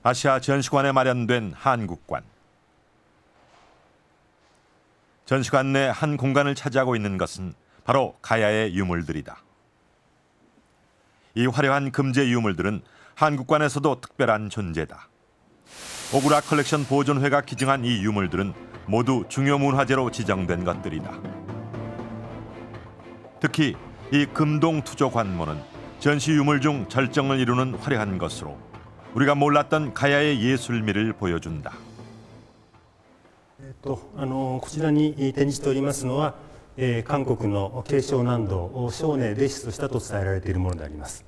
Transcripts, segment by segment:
아시아 전시관에 마련된 한국관. 전시관 내 한 공간을 차지하고 있는 것은 바로 가야의 유물들이다. 이 화려한 금제 유물들은 한국관에서도 특별한 존재다. 오구라 컬렉션 보존회가 기증한 이 유물들은 모두 중요 문화재로 지정된 것들이다. 특히 이 금동 투조 관모는 전시 유물 중 절정을 이루는 화려한 것으로 우리가 몰랐던 가야의 예술미를 보여준다. こちらに展示しておりますのは、韓国の慶尚南道庄根で出土したと伝えられているものであります。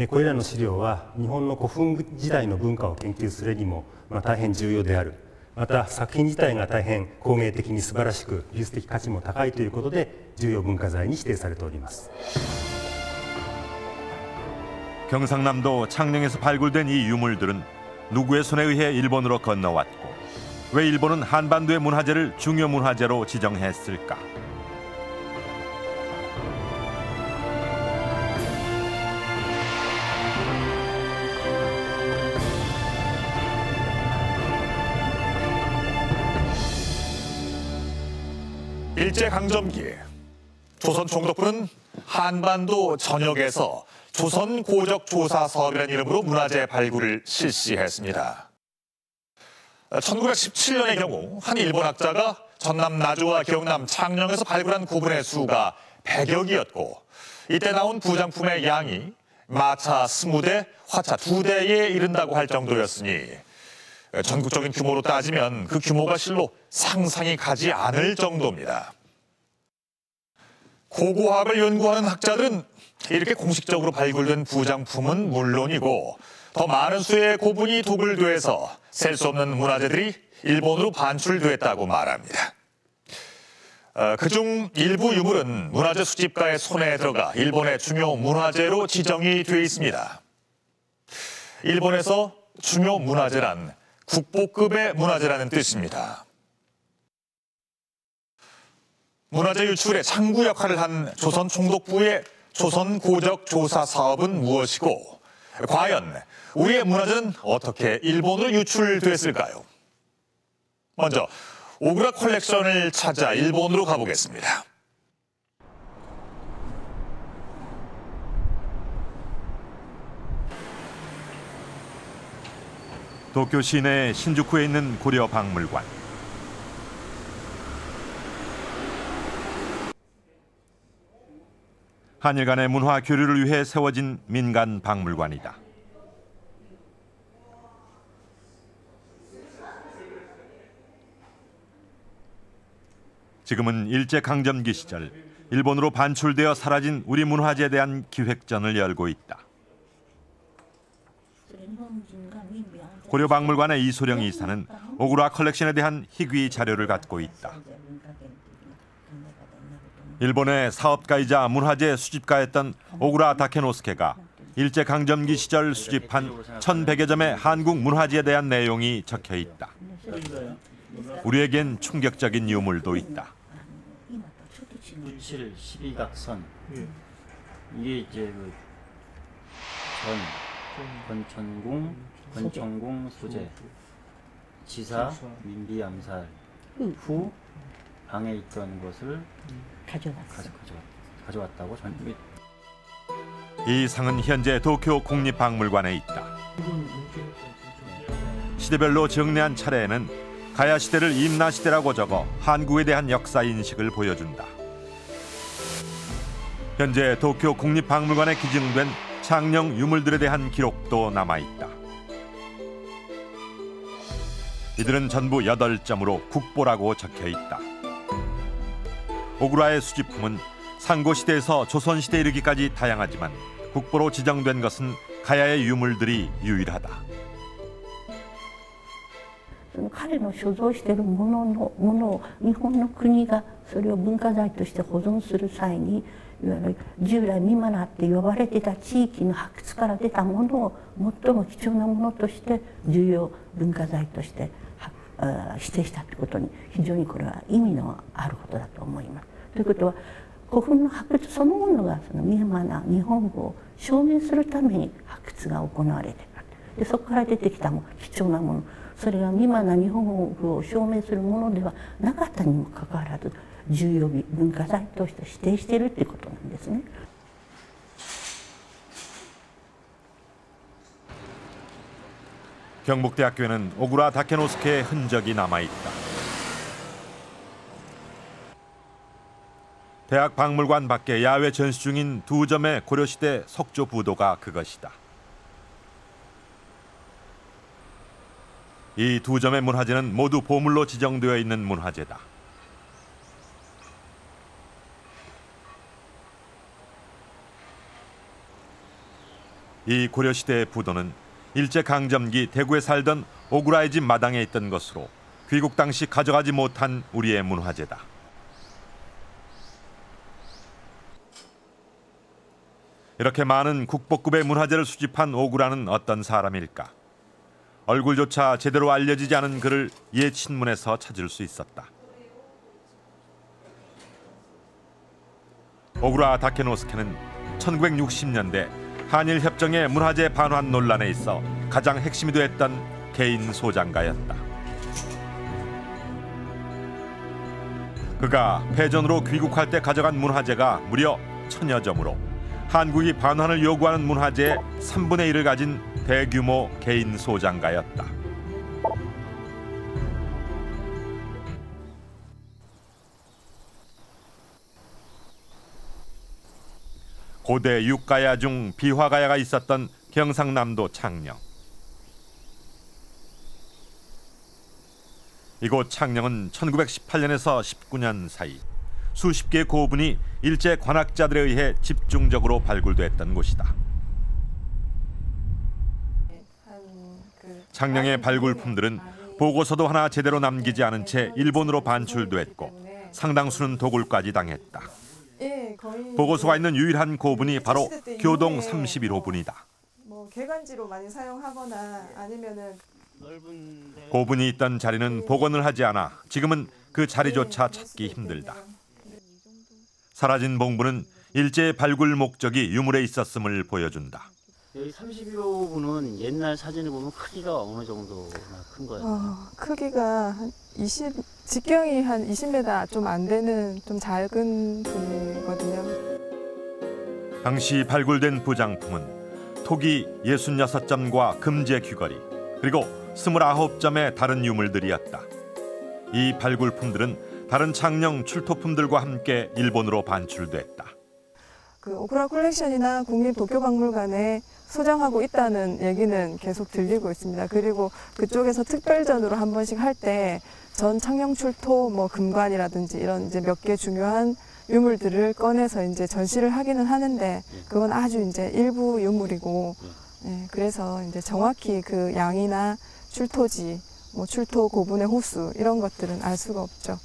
これらの資料は日本の古墳時代の文化を研究するにも大変重要である。また作品自体が大変工芸的に素晴らしく技術的価値も高いということで重要文化財に指定されております。 경상남도 창녕에서 발굴된 이 유물들은 누구의 손에 의해 일본으로 건너왔고 왜 일본은 한반도의 문화재를 중요 문화재로 지정했을까? 일제강점기 조선 총독부는 한반도 전역에서 조선 고적 조사 사업이라는 이름으로 문화재 발굴을 실시했습니다. 1917년의 경우 한 일본 학자가 전남 나주와 경남 창녕에서 발굴한 고분의 수가 100여기였고 이때 나온 부장품의 양이 마차 20대, 화차 2대에 이른다고 할 정도였으니 전국적인 규모로 따지면 그 규모가 실로 상상이 가지 않을 정도입니다. 고고학을 연구하는 학자들은 이렇게 공식적으로 발굴된 부장품은 물론이고 더 많은 수의 고분이 도굴돼서 셀 수 없는 문화재들이 일본으로 반출됐다고 말합니다. 그중 일부 유물은 문화재 수집가의 손에 들어가 일본의 중요 문화재로 지정이 돼 있습니다. 일본에서 중요 문화재란 국보급의 문화재라는 뜻입니다. 문화재 유출의 창구 역할을 한 조선 총독부의 조선 고적 조사 사업은 무엇이고 과연 우리의 문화재는 어떻게 일본으로 유출됐을까요? 먼저 오구라 컬렉션을 찾아 일본으로 가보겠습니다. 도쿄 시내 신주쿠에 있는 고려 박물관. 한일 간의 문화 교류를 위해 세워진 민간 박물관이다. 지금은 일제강점기 시절 일본으로 반출되어 사라진 우리 문화재에 대한 기획전을 열고 있다. 고려박물관의 이소령 이사는 오구라 컬렉션에 대한 희귀 자료를 갖고 있다. 일본의 사업가이자 문화재 수집가였던 오구라 다케노스케가 일제강점기 시절 수집한 1100여 점의 한국 문화재에 대한 내용이 적혀 있다. 우리에겐 충격적인 유물도 있다. 97 12각선. 이게 이제 권천공 소재, 지사 민비 암살 후 방에 있던 것을 가져왔다고 이 상은 현재 도쿄 국립박물관에 있다. 시대별로 정리한 차례에는 가야 시대를 임나 시대라고 적어 한국에 대한 역사 인식을 보여준다. 현재 도쿄 국립박물관에 기증된 창녕 유물들에 대한 기록도 남아있다. 이들은 전부 8점으로 국보라고 적혀있다. 오구라의 수집품은 상고시대에서 조선시대에 이르기까지 다양하지만 국보로 지정된 것은 가야의 유물들이 유일하다. 彼の所蔵しているものを日本の国がそれを文化財として保存する際にいわゆる従来ミマナって呼ばれていた地域の発掘から出たものを最も貴重なものとして重要文化財として指定したということに非常にこれは意味のあることだと思います。ということは古墳の発掘そのものがそのミマナ日本語を証明するために発掘が行われている。でそこから出てきたも貴重なもの、それが今の日本語を証明するものではなかったにもかかわらず重要文化財として指定しているということなんですね。 경북대학교에는 오구라 다케노스케의 흔적이 남아있다. 대학 박물관 밖에 야외 전시 중인 두 점의 고려시대 석조 부도가 그것이다. 이 두 점의 문화재는 모두 보물로 지정되어 있는 문화재다. 이 고려시대의 부도는 일제강점기 대구에 살던 오구라의 집 마당에 있던 것으로 귀국 당시 가져가지 못한 우리의 문화재다. 이렇게 많은 국보급의 문화재를 수집한 오구라는 어떤 사람일까? 얼굴조차 제대로 알려지지 않은 그를 옛 신문에서 찾을 수 있었다. 오구라 다케노스케는 1960년대 한일협정의 문화재 반환 논란에 있어 가장 핵심이 됐던 개인 소장가였다. 그가 패전으로 귀국할 때 가져간 문화재가 무려 1000여 점으로 한국이 반환을 요구하는 문화재의 3분의 1을 가진 대규모 개인 소장가였다. 고대 육가야 중 비화가야가 있었던 경상남도 창녕. 이곳 창녕은 1918년에서 19년 사이 수십 개의 고분이 일제 관학자들에 의해 집중적으로 발굴됐던 곳이다. 창녕의 발굴품들은 보고서도 하나 제대로 남기지 않은 채 일본으로 반출됐고 상당수는 도굴까지 당했다. 보고서가 있는 유일한 고분이 바로 교동 31호분이다. 뭐 개간지로 많이 사용하거나 아니면은 고분이 있던 자리는 복원을 하지 않아 지금은 그 자리조차 찾기 힘들다. 사라진 봉분은 일제의 발굴 목적이 유물에 있었음을 보여준다. 여기 31호분은 옛날 사진을 보면 크기가 어느 정도나 큰 거예요? 크기가 한 20, 직경이 한 20m 좀 안 되는 좀 작은 분이거든요. 당시 발굴된 부장품은 토기 66점과 금제 귀걸이 그리고 29점의 다른 유물들이었다. 이 발굴품들은 다른 창녕 출토품들과 함께 일본으로 반출됐다. 그 오쿠라 컬렉션이나 국립도쿄박물관에 소장하고 있다는 얘기는 계속 들리고 있습니다. 그리고 그쪽에서 특별전으로 한 번씩 할 때 전 창녕 출토 뭐 금관이라든지 이런 이제 몇 개 중요한 유물들을 꺼내서 이제 전시를 하기는 하는데 그건 아주 이제 일부 유물이고 그래서 이제 정확히 그 양이나 출토지, 뭐 출토 고분의 호수 이런 것들은 알 수가 없죠.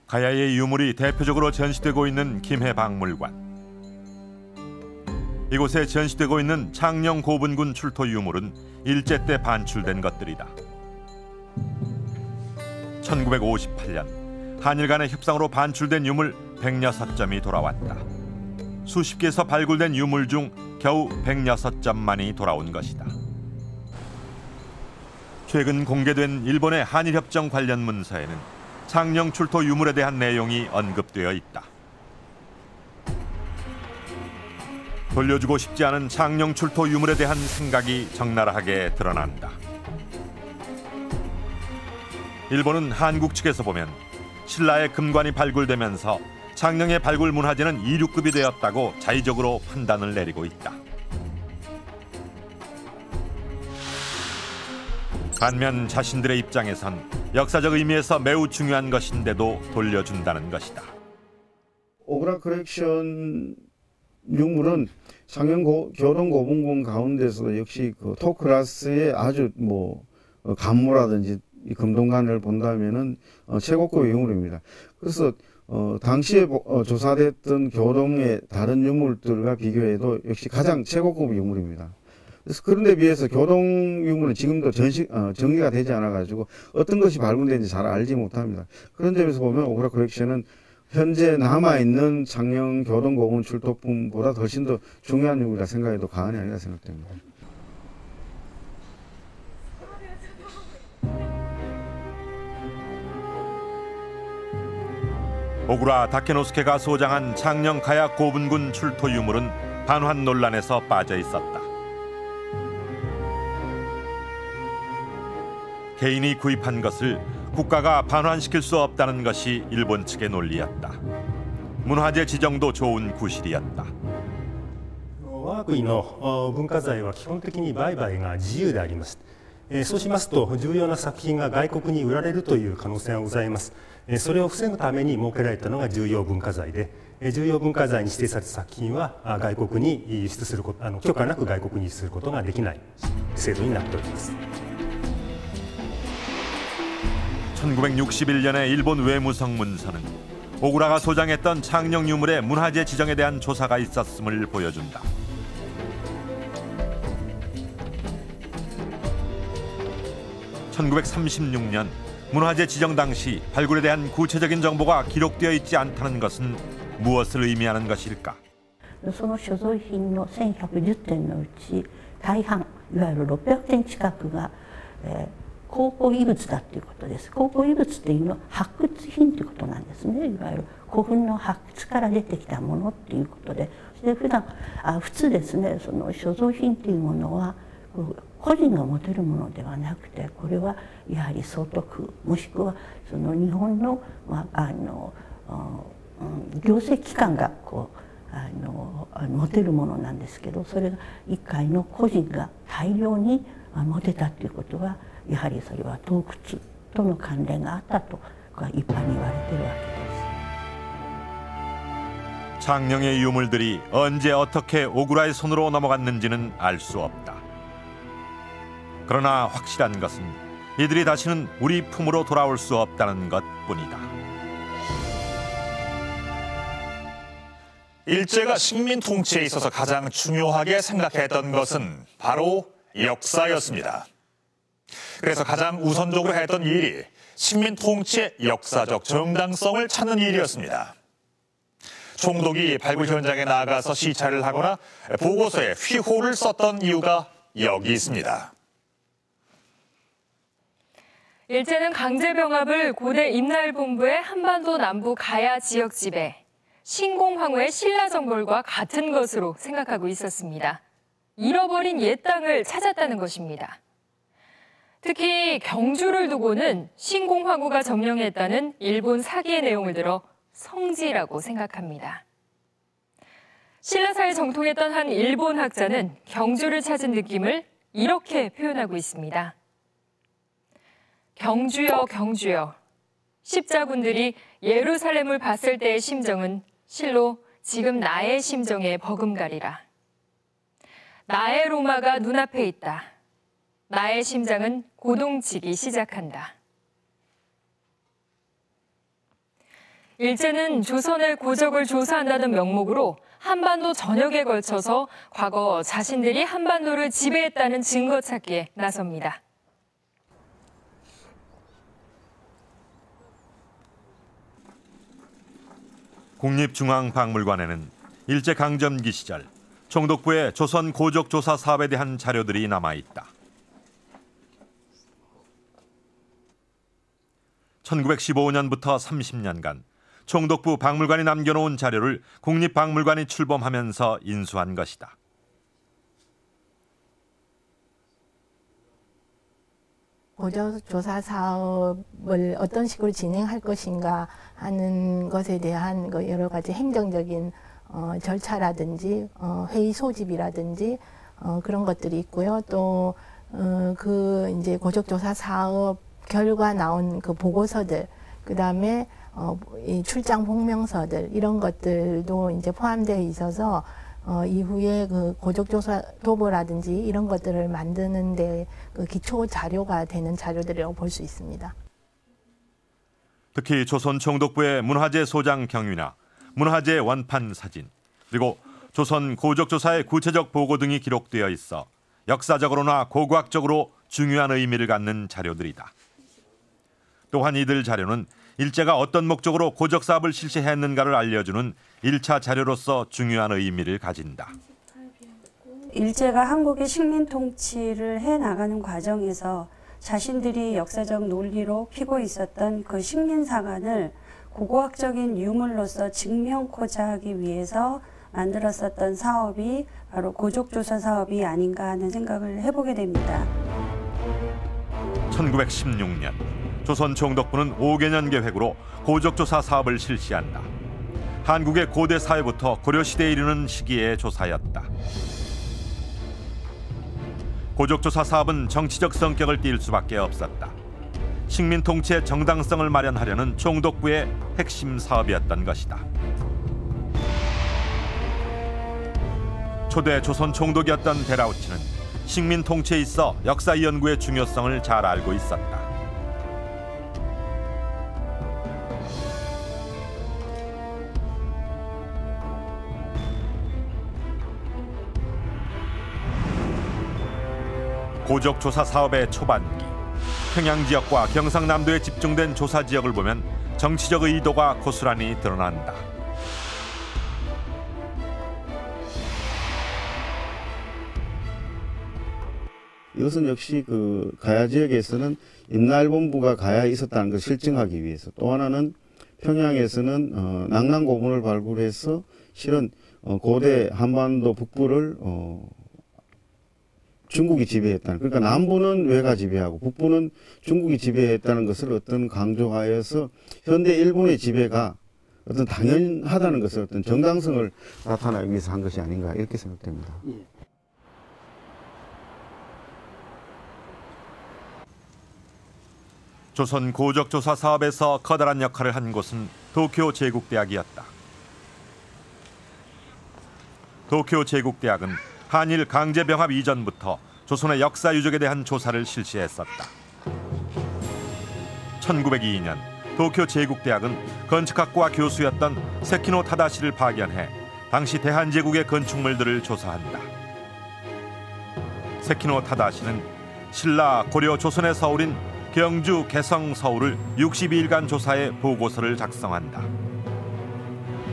가야의 유물이 대표적으로 전시되고 있는 김해박물관. 이곳에 전시되고 있는 창녕 고분군 출토 유물은 일제 때 반출된 것들이다. 1958년 한일 간의 협상으로 반출된 유물 106점이 돌아왔다. 수십 개에서 발굴된 유물 중 겨우 106점만이 돌아온 것이다. 최근 공개된 일본의 한일협정 관련 문서에는 창녕 출토 유물에 대한 내용이 언급되어 있다. 돌려주고 싶지 않은 창녕 출토 유물에 대한 생각이 적나라하게 드러난다. 일본은 한국 측에서 보면 신라의 금관이 발굴되면서 창녕의 발굴 문화재는 이류급이 되었다고 자의적으로 판단을 내리고 있다. 반면 자신들의 입장에선 역사적 의미에서 매우 중요한 것인데도 돌려준다는 것이다. 오구라 컬렉션 유물은 창녕 교동 고분군 가운데서 역시 그 토크라스의 아주 뭐 간모라든지 금동관을 본다면은 최고급의 유물입니다. 그래서 당시에 조사됐던 교동의 다른 유물들과 비교해도 역시 가장 최고급 유물입니다. 그래서 그런데 비해서 교동 유물은 지금도 정리가 되지 않아 가지고 어떤 것이 발굴된지 잘 알지 못합니다. 그런 점에서 보면 오구라 컬렉션은 현재 남아있는 창녕교동고분 출토품보다 훨씬 더 중요한 유물이라 생각해도 과언이 아니라 생각됩니다. 오구라 다케노스케가 소장한 창녕 가야 고분군 출토 유물은 반환 논란에서 빠져 있었다. 개인이 구입한 것을 국가가 반환시킬 수 없다는 것이 일본 측의 논리였다. 문화재 지정도 좋은 구실이었다. 我が国の文化財は基本的に売買が自由であります。そうしますと重要な作品が外国に売られるという可能性がございます。それを防ぐために設けられたのが重要文化財で、重要文化財に指定された作品は外国に輸出すること許可なく外国に輸出することができない制度になっております。 1961년에 일본 외무성 문서는 오구라가 소장했던 창녕 유물의 문화재 지정에 대한 조사가 있었음을 보여준다. (1936년) 문화재 지정 당시 발굴에 대한 구체적인 정보가 기록되어 있지 않다는 것은 무엇을 의미하는 것일까? その所蔵品の1110点のうち大半いわゆる600点近くが、考古遺物だということです。考古遺物っていうのは発掘品ということなんですね。いわゆる古墳の発掘から出てきたものっていうことで、それで普通ですね、その所蔵品っていうものは個人が持てるものではなくて、これはやはり総督もしくはその日本の、行政機関が持てるものなんですけど、それが一回の個人が大量に持てたということは、やはりそれは盗掘との関連があったと一般に言われているわけです。 창녕의 유물들이 언제 어떻게 오구라의 손으로 넘어갔는지는 알 수 없다. 그러나 확실한 것은 이들이 다시는 우리 품으로 돌아올 수 없다는 것뿐이다. 일제가 식민 통치에 있어서 가장 중요하게 생각했던 것은 바로 역사였습니다. 그래서 가장 우선적으로 했던 일이 식민 통치의 역사적 정당성을 찾는 일이었습니다. 총독이 발굴 현장에 나가서 시찰을 하거나 보고서에 휘호를 썼던 이유가 여기 있습니다. 일제는 강제병합을 고대 임나일본부의 한반도 남부 가야 지역 지배, 신공황후의 신라정벌과 같은 것으로 생각하고 있었습니다. 잃어버린 옛 땅을 찾았다는 것입니다. 특히 경주를 두고는 신공황후가 점령했다는 일본 사기의 내용을 들어 성지라고 생각합니다. 신라사에 정통했던 한 일본 학자는 경주를 찾은 느낌을 이렇게 표현하고 있습니다. 경주여 경주여, 십자군들이 예루살렘을 봤을 때의 심정은 실로 지금 나의 심정에 버금가리라. 나의 로마가 눈앞에 있다. 나의 심장은 고동치기 시작한다. 일제는 조선의 고적을 조사한다는 명목으로 한반도 전역에 걸쳐서 과거 자신들이 한반도를 지배했다는 증거 찾기에 나섭니다. 국립중앙박물관에는 일제강점기 시절 총독부의 조선 고적조사 사업에 대한 자료들이 남아있다. 1915년부터 30년간 총독부 박물관이 남겨놓은 자료를 국립박물관이 출범하면서 인수한 것이다. 고적조사 사업을 어떤 식으로 진행할 것인가 하는 것에 대한 여러 가지 행정적인 절차라든지 회의 소집이라든지 그런 것들이 있고요. 또 이제 고적조사 사업 결과 나온 그 보고서들, 그다음에 이 출장 복명서들 이런 것들도 이제 포함되어 있어서 이후에 그 고적조사 도보라든지 이런 것들을 만드는데 그 기초 자료가 되는 자료들이라고 볼 수 있습니다. 특히 조선 총독부의 문화재 소장 경위나 문화재 원판 사진, 그리고 조선 고적조사의 구체적 보고 등이 기록되어 있어 역사적으로나 고고학적으로 중요한 의미를 갖는 자료들이다. 또한 이들 자료는 일제가 어떤 목적으로 고적 사업을 실시했는가를 알려주는 1차 자료로서 중요한 의미를 가진다. 일제가 한국의 식민 통치를 해나가는 과정에서 자신들이 역사적 논리로 피고 있었던 그 식민사관을 고고학적인 유물로서 증명코자 하기 위해서 만들었었던 사업이 바로 고족조사 사업이 아닌가 하는 생각을 해보게 됩니다. 1916년 조선 총독부는 5개년 계획으로 고족조사 사업을 실시한다. 한국의 고대 사회부터 고려시대에 이르는 시기의 조사였다. 고족조사 사업은 정치적 성격을 띨 수밖에 없었다. 식민 통치의 정당성을 마련하려는 총독부의 핵심 사업이었던 것이다. 초대 조선 총독이었던 데라우치는 식민 통치에 있어 역사 연구의 중요성을 잘 알고 있었다. 고족조사 사업의 초반기, 평양 지역과 경상남도에 집중된 조사 지역을 보면 정치적 의도가 고스란히 드러난다. 이것은 역시 그 가야 지역에서는 임나일본부가 가야에 있었다는 것을 실증하기 위해서, 또 하나는 평양에서는 낭랑 고분을 발굴해서 실은 고대 한반도 북부를 중국이 지배했다는, 그러니까 남부는 외가 지배하고 북부는 중국이 지배했다는 것을 어떤 강조하여서 현대 일본의 지배가 어떤 당연하다는 것을 어떤 정당성을 나타내기 위해서 한 것이 아닌가 이렇게 생각됩니다. 조선 고적조사 사업에서 커다란 역할을 한 곳은 도쿄 제국대학이었다. 도쿄 제국대학은 한일 강제병합 이전부터 조선의 역사 유적에 대한 조사를 실시했었다. 1902년 도쿄 제국대학은 건축학과 교수였던 세키노 타다시를 파견해 당시 대한제국의 건축물들을 조사한다. 세키노 타다시는 신라, 고려, 조선의 서울인 경주, 개성, 서울을 62일간 조사해 보고서를 작성한다.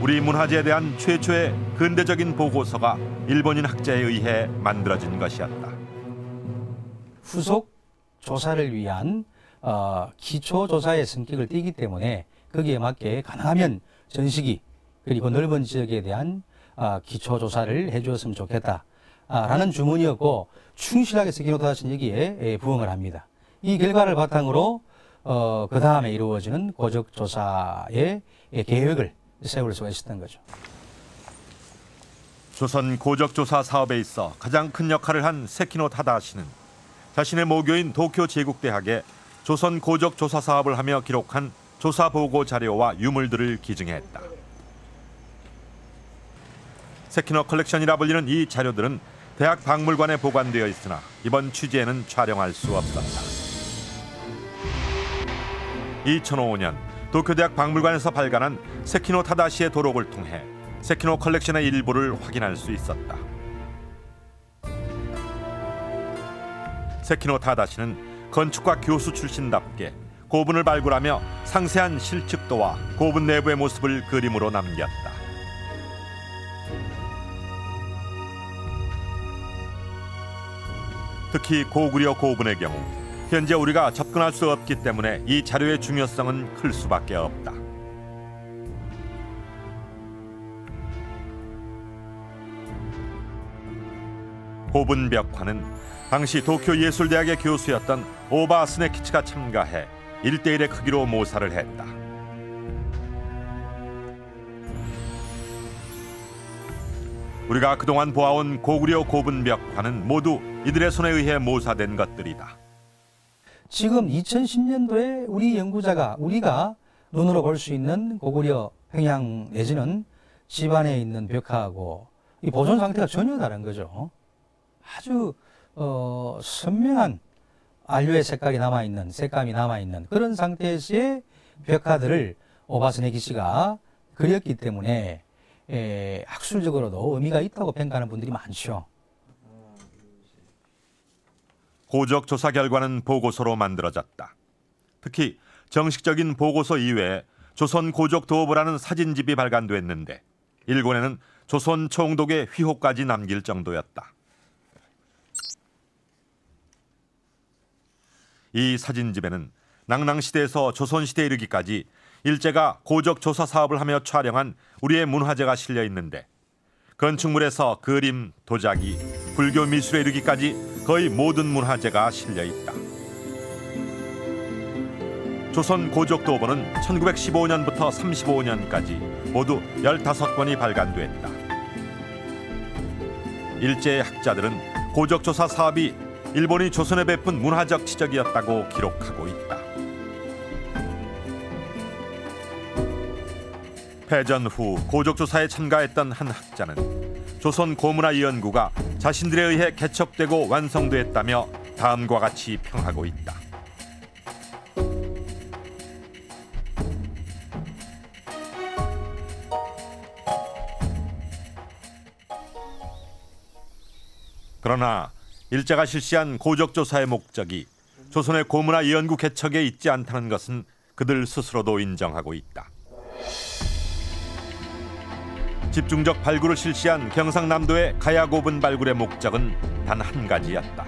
우리 문화재에 대한 최초의 근대적인 보고서가 일본인 학자에 의해 만들어진 것이었다. 후속 조사를 위한 기초 조사의 성격을 띠기 때문에 거기에 맞게 가능하면 전시기 그리고 넓은 지역에 대한 기초 조사를 해주었으면 좋겠다라는 주문이었고, 충실하게 세키노 타다시는 여기에 부응을 합니다. 이 결과를 바탕으로 그 다음에 이루어지는 고적 조사의 계획을 세울 수가 있었던 거죠. 조선 고적조사 사업에 있어 가장 큰 역할을 한 세키노 타다시는 자신의 모교인 도쿄 제국대학에 조선 고적조사 사업을 하며 기록한 조사 보고 자료와 유물들을 기증했다. 세키노 컬렉션이라 불리는 이 자료들은 대학 박물관에 보관되어 있으나 이번 취재에는 촬영할 수 없었다. 2005년 도쿄대학 박물관에서 발간한 세키노 타다시의 도록을 통해 세키노 컬렉션의 일부를 확인할 수 있었다. 세키노 타다시는 건축과 교수 출신답게 고분을 발굴하며 상세한 실측도와 고분 내부의 모습을 그림으로 남겼다. 특히 고구려 고분의 경우 현재 우리가 접근할 수 없기 때문에 이 자료의 중요성은 클 수밖에 없다. 고분 벽화는 당시 도쿄 예술대학의 교수였던 오바 스네키치가 참가해 1:1의 크기로 모사를 했다. 우리가 그동안 보아온 고구려 고분 벽화는 모두 이들의 손에 의해 모사된 것들이다. 지금 2010년도에 우리 연구자가 우리가 눈으로 볼 수 있는 고구려 평양 내지는 집안에 있는 벽화하고 이 보존 상태가 전혀 다른 거죠. 아주 선명한 안료의 색깔이 남아있는, 색감이 남아있는 그런 상태에서의 벽화들을 오바스네기 씨가 그렸기 때문에 학술적으로도 의미가 있다고 평가하는 분들이 많죠. 고적 조사 결과는 보고서로 만들어졌다. 특히 정식적인 보고서 이외에 조선 고족 도어부라는 사진집이 발간됐는데 일권에는 조선 총독의 휘호까지 남길 정도였다. 이 사진집에는 낭낭시대에서 조선시대에 이르기까지 일제가 고적 조사 사업을 하며 촬영한 우리의 문화재가 실려 있는데 건축물에서 그림, 도자기, 불교 미술에 이르기까지 거의 모든 문화재가 실려 있다. 조선 고족도어부는 1915년부터 35년까지 모두 15건이 발간됐다. 일제의 학자들은 고적조사 사업이 일본이 조선에 베푼 문화적 치적이었다고 기록하고 있다. 패전 후 고적조사에 참가했던 한 학자는 조선 고문화연구가 자신들에 의해 개척되고 완성됐다며 다음과 같이 평하고 있다. 그러나 일제가 실시한 고적조사의 목적이 조선의 고문화 연구 개척에 있지 않다는 것은 그들 스스로도 인정하고 있다. 집중적 발굴을 실시한 경상남도의 가야고분 발굴의 목적은 단 한 가지였다.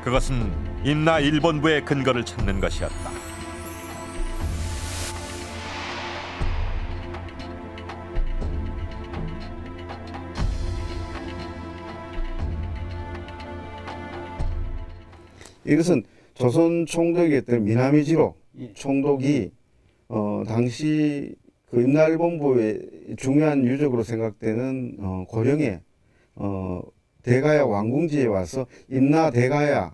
그것은 임나 일본부의 근거를 찾는 것이었다. 이것은 조선 총독이었던 미나미지로 총독이 당시 그 임나일본부의 중요한 유적으로 생각되는 고령의 대가야 왕궁지에 와서 임나 대가야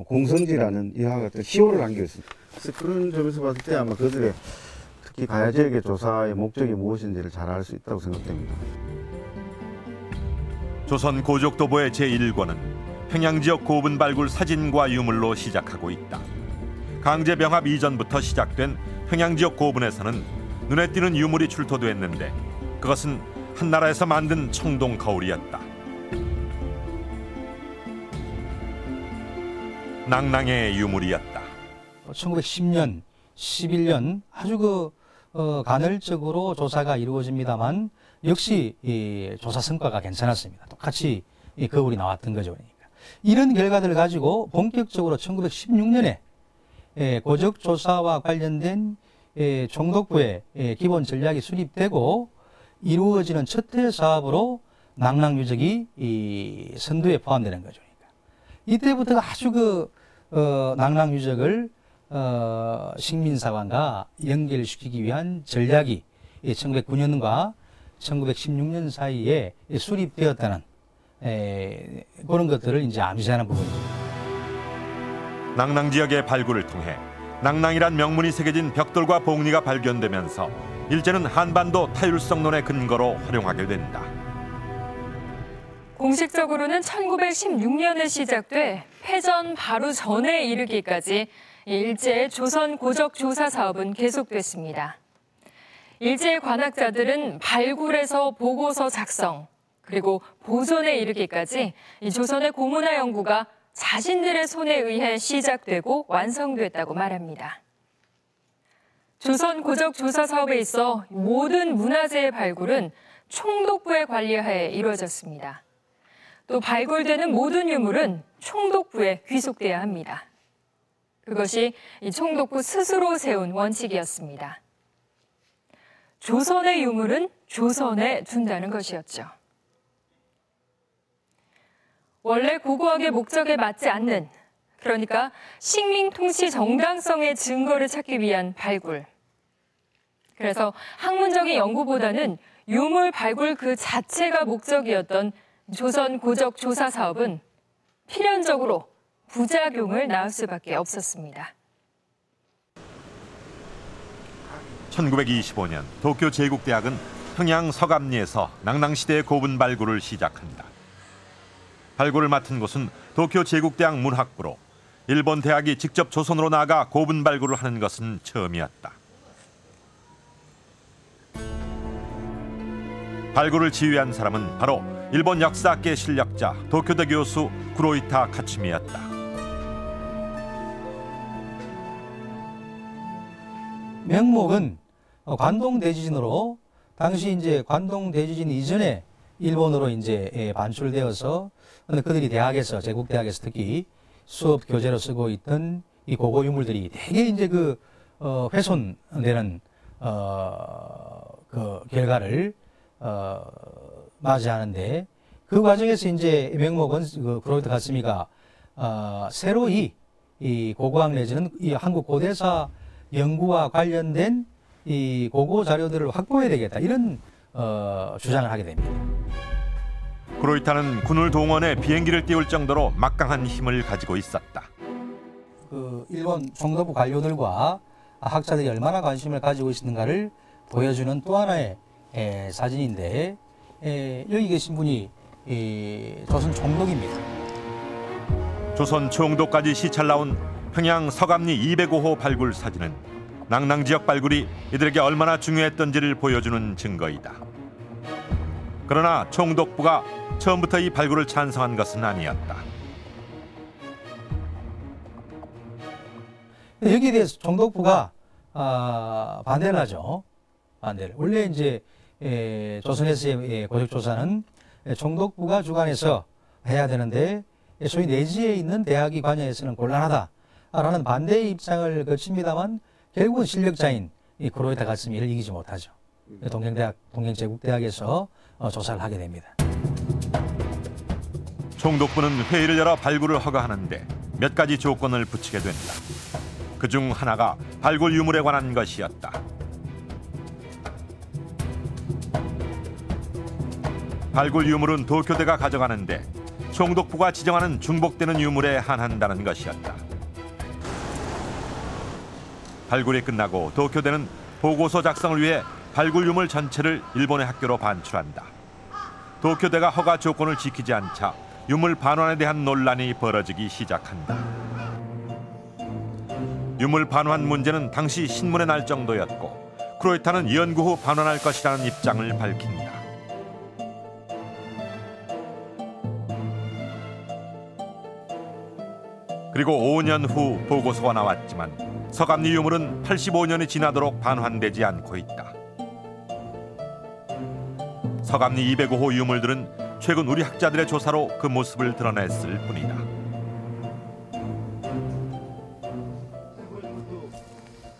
공성지라는 이와 같은 시호를 남겼습니다. 그래서 그런 점에서 봤을 때 아마 그들의 특히 가야 지역의 조사의 목적이 무엇인지를 잘 알 수 있다고 생각됩니다. 조선 고족도보의 제1권은 평양지역 고분 발굴 사진과 유물로 시작하고 있다. 강제병합 이전부터 시작된 평양지역 고분에서는 눈에 띄는 유물이 출토됐는데 그것은 한나라에서 만든 청동 거울이었다. 낭낭의 유물이었다. 1910년, 11년 아주 간헐적으로 조사가 이루어집니다만 역시 이 조사 성과가 괜찮았습니다. 똑같이 이 거울이 나왔던 거죠. 그러니까. 이런 결과들을 가지고 본격적으로 1916년에 고적 조사와 관련된 총독부의 기본 전략이 수립되고 이루어지는 첫 해 사업으로 낭낭 유적이 이 선두에 포함되는 거죠. 그러니까. 이때부터 아주 낭낭 유적을 식민사관과 연결시키기 위한 전략이 1909년과 1916년 사이에 수립되었다는 그런 것들을 이제 암시하는 부분입니다. 낭낭 지역의 발굴을 통해 낭낭이란 명문이 새겨진 벽돌과 봉리가 발견되면서 일제는 한반도 타율성론의 근거로 활용하게 된다. 공식적으로는 1916년에 시작돼 패전 바로 전에 이르기까지 일제의 조선 고적 조사 사업은 계속됐습니다. 일제의 관학자들은 발굴에서 보고서 작성, 그리고 보존에 이르기까지 이 조선의 고문화 연구가 자신들의 손에 의해 시작되고 완성됐다고 말합니다. 조선 고적 조사 사업에 있어 모든 문화재의 발굴은 총독부의 관리하에 이루어졌습니다. 또 발굴되는 모든 유물은 총독부에 귀속돼야 합니다. 그것이 이 총독부 스스로 세운 원칙이었습니다. 조선의 유물은 조선에 둔다는 것이었죠. 원래 고고학의 목적에 맞지 않는, 그러니까 식민 통치 정당성의 증거를 찾기 위한 발굴. 그래서 학문적인 연구보다는 유물 발굴 그 자체가 목적이었던 조선 고적 조사 사업은 필연적으로 부작용을 낳을 수밖에 없었습니다. 1925년 도쿄 제국대학은 평양 서감리에서 낭낭시대의 고분 발굴을 시작한다. 발굴을 맡은 곳은 도쿄 제국대학 문학부로 일본 대학이 직접 조선으로 나가 고분 발굴을 하는 것은 처음이었다. 발굴을 지휘한 사람은 바로 일본 역사학계 실력자 도쿄대 교수 구로이타 카츠미였다. 명목은 관동 대지진으로 당시 이제 관동 대지진 이전에 일본으로 이제 반출되어서 그들이 대학에서 제국대학에서 특히 수업 교재로 쓰고 있던 이 고고 유물들이 대개 이제 그 훼손되는 그 결과를 맞이하는데 그 과정에서 이제 명목은 그 구로이타 카츠미가 새로 이 고고학 내지는 이 한국 고대사 연구와 관련된 이 고고 자료들을 확보해야 되겠다 이런 주장을 하게 됩니다. 구로이타는 군을 동원해 비행기를 띄울 정도로 막강한 힘을 가지고 있었다. 그 일본 총독부 관료들과 학자들이 얼마나 관심을 가지고 있는가를 보여주는 또 하나의 사진인데 여기 계신 분이 조선 총독입니다. 조선 총독까지 시찰 나온 평양 서감리 205호 발굴 사진은 낭낭 지역 발굴이 이들에게 얼마나 중요했던지를 보여주는 증거이다. 그러나 총독부가 처음부터 이 발굴을 찬성한 것은 아니었다. 여기에 대해서 총독부가 반대를 하죠. 반대를. 원래 이제 조선에서의 고적조사는 총독부가 주관해서 해야 되는데 소위 내지에 있는 대학이 관여해서는 곤란하다라는 반대의 입장을 거칩니다만 결국은 실력자인 이 구로이타 카츠미를 이기지 못하죠. 동경제국대학에서 조사를 하게 됩니다. 총독부는 회의를 열어 발굴을 허가하는데 몇 가지 조건을 붙이게 된다. 그중 하나가 발굴 유물에 관한 것이었다. 발굴 유물은 도쿄대가 가져가는데 총독부가 지정하는 중복되는 유물에 한한다는 것이었다. 발굴이 끝나고 도쿄대는 보고서 작성을 위해 발굴 유물 전체를 일본의 학교로 반출한다. 도쿄대가 허가 조건을 지키지 않자 유물 반환에 대한 논란이 벌어지기 시작한다. 유물 반환 문제는 당시 신문에 날 정도였고 구로이타는 연구 후 반환할 것이라는 입장을 밝힌다. 그리고 5년 후 보고서가 나왔지만 서감리 유물은 85년이 지나도록 반환되지 않고 있다. 서감리 205호 유물들은 최근 우리 학자들의 조사로 그 모습을 드러냈을 뿐이다.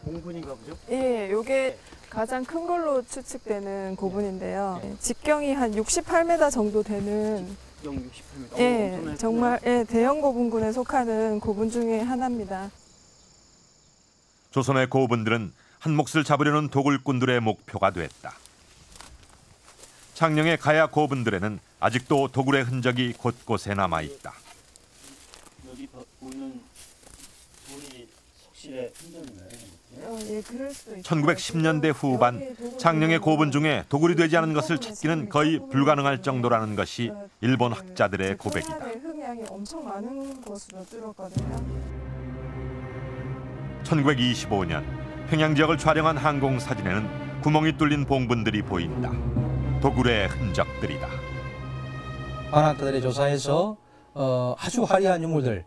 공분인가 보죠? 예, 요게 가장 큰 걸로 추측되는 고분인데요. 직경이 한 68m 정도 되는 68m. 예, 정말 대형 고분군에 속하는 고분 중에 하나입니다. 조선의 고분들은 한 몫을 잡으려는 도굴꾼들의 목표가 됐다. 창녕의 가야 고분들에는 아직도 도굴의 흔적이 곳곳에 남아있다. 여기 보이는 돌이 석실의 흔적인가요? 예, 그럴 수도 있어요. 1910년대 후반 창녕의 고분 중에 도굴이 되지 않은 것을 찾기는 거의 불가능할 정도라는 것이 일본 학자들의 고백이다. 흙양이 엄청 많은 것으로 뚫었거든요. 1925년 평양 지역을 촬영한 항공 사진에는 구멍이 뚫린 봉분들이 보인다. 도굴의 흔적들이다. 관학자들의 조사에서 아주 화려한 유물들,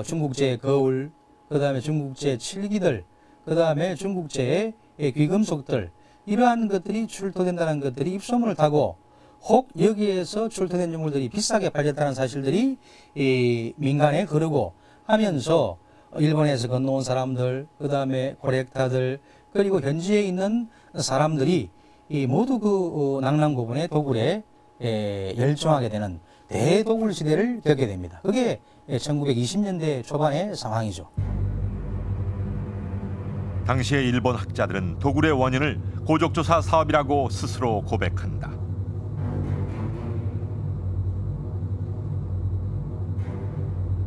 중국제의 거울, 그다음에 중국제의 칠기들, 그다음에 중국제의 귀금속들 이러한 것들이 출토된다는 것들이 입소문을 타고 혹 여기에서 출토된 유물들이 비싸게 팔렸다는 사실들이 민간에 흐르고 하면서 일본에서 건너온 사람들, 그다음에 고렉타들 그리고 현지에 있는 사람들이 모두 그 낭랑고분의 도굴에 열중하게 되는 대도굴 시대를 겪게 됩니다. 그게 1920년대 초반의 상황이죠. 당시의 일본 학자들은 도굴의 원인을 고적조사 사업이라고 스스로 고백한다.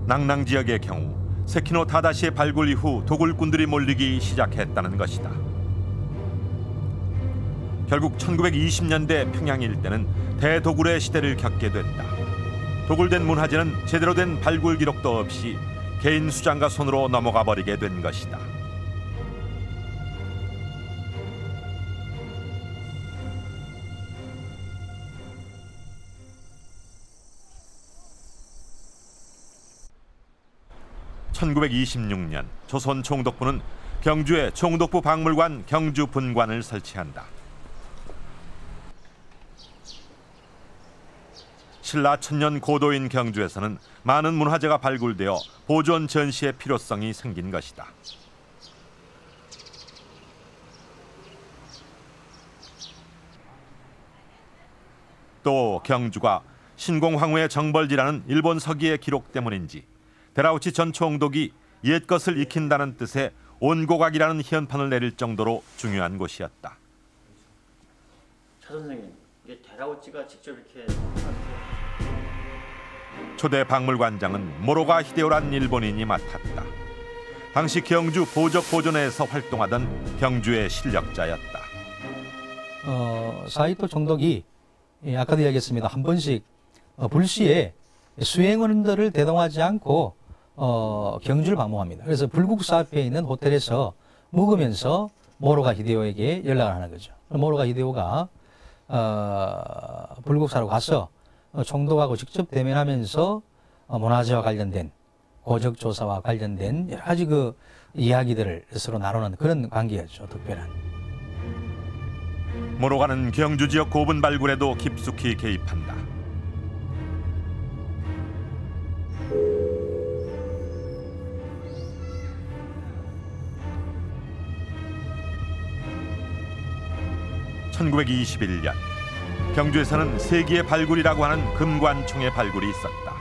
낭랑 지역의 경우 세키노 타다시의 발굴 이후 도굴꾼들이 몰리기 시작했다는 것이다. 결국 1920년대 평양 일대는 대도굴의 시대를 겪게 된다. 도굴된 문화재는 제대로 된 발굴 기록도 없이 개인 수장가 손으로 넘어가 버리게 된 것이다. 1926년 조선 총독부는 경주에 총독부 박물관 경주 분관을 설치한다. 신라 천년 고도인 경주에서는 많은 문화재가 발굴되어 보존 전시의 필요성이 생긴 것이다. 또 경주가 신공황후의 정벌지라는 일본 서기의 기록 때문인지 데라우치 전 총독이 옛것을 익힌다는 뜻의 온고각이라는 현판을 내릴 정도로 중요한 곳이었다. 차 선생님, 이게 데라우치가 직접 이렇게 초대 박물관장은 모로가 히데오란 일본인이 맡았다. 당시 경주 보적 보존회에서 활동하던 경주의 실력자였다. 사이토 총독이 아까도 이야기했습니다. 한 번씩 불시에 수행원들을 대동하지 않고 경주를 방문합니다. 그래서 불국사 앞에 있는 호텔에서 묵으면서 모로가 히데오에게 연락을 하는 거죠. 모로가 히데오가 불국사로 가서 총독하고 직접 대면하면서 문화재와 관련된 고적조사와 관련된 여러 가지 그 이야기들을 서로 나누는 그런 관계였죠. 특별한. 모로가는 경주 지역 고분 발굴에도 깊숙이 개입한다. (1921년) 경주에서는 세기의 발굴이라고 하는 금관총의 발굴이 있었다.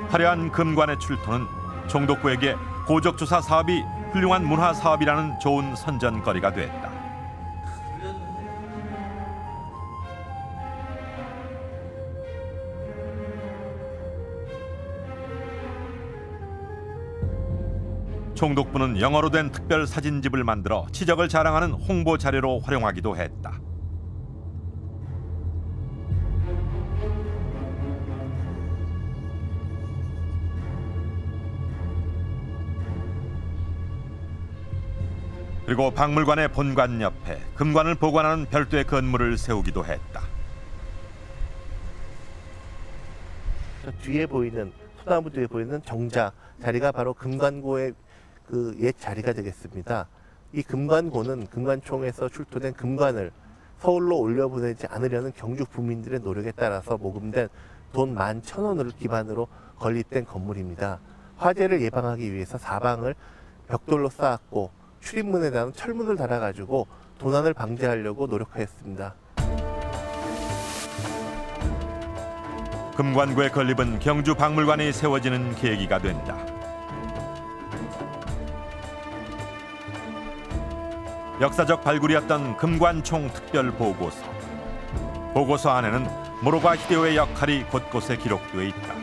화려한 금관의 출토는 총독부에게 고적조사 사업이 훌륭한 문화사업이라는 좋은 선전거리가 됐다. 총독부는 영어로 된 특별 사진집을 만들어 치적을 자랑하는 홍보 자료로 활용하기도 했다. 그리고 박물관의 본관 옆에 금관을 보관하는 별도의 건물을 세우기도 했다. 저 뒤에 보이는 소나무 뒤에 보이는 정자 자리가 바로 금관고의 그 옛 자리가 되겠습니다. 이 금관고는 금관총에서 출토된 금관을 서울로 올려보내지 않으려는 경주 부민들의 노력에 따라서 모금된 돈 11,000원을 기반으로 건립된 건물입니다. 화재를 예방하기 위해서 사방을 벽돌로 쌓았고 출입문에다는 철문을 달아가지고 도난을 방지하려고 노력하였습니다. 금관고의 건립은 경주 박물관이 세워지는 계기가 된다. 역사적 발굴이었던 금관총 특별 보고서. 보고서 안에는 모로가 히데오의 역할이 곳곳에 기록되어 있다.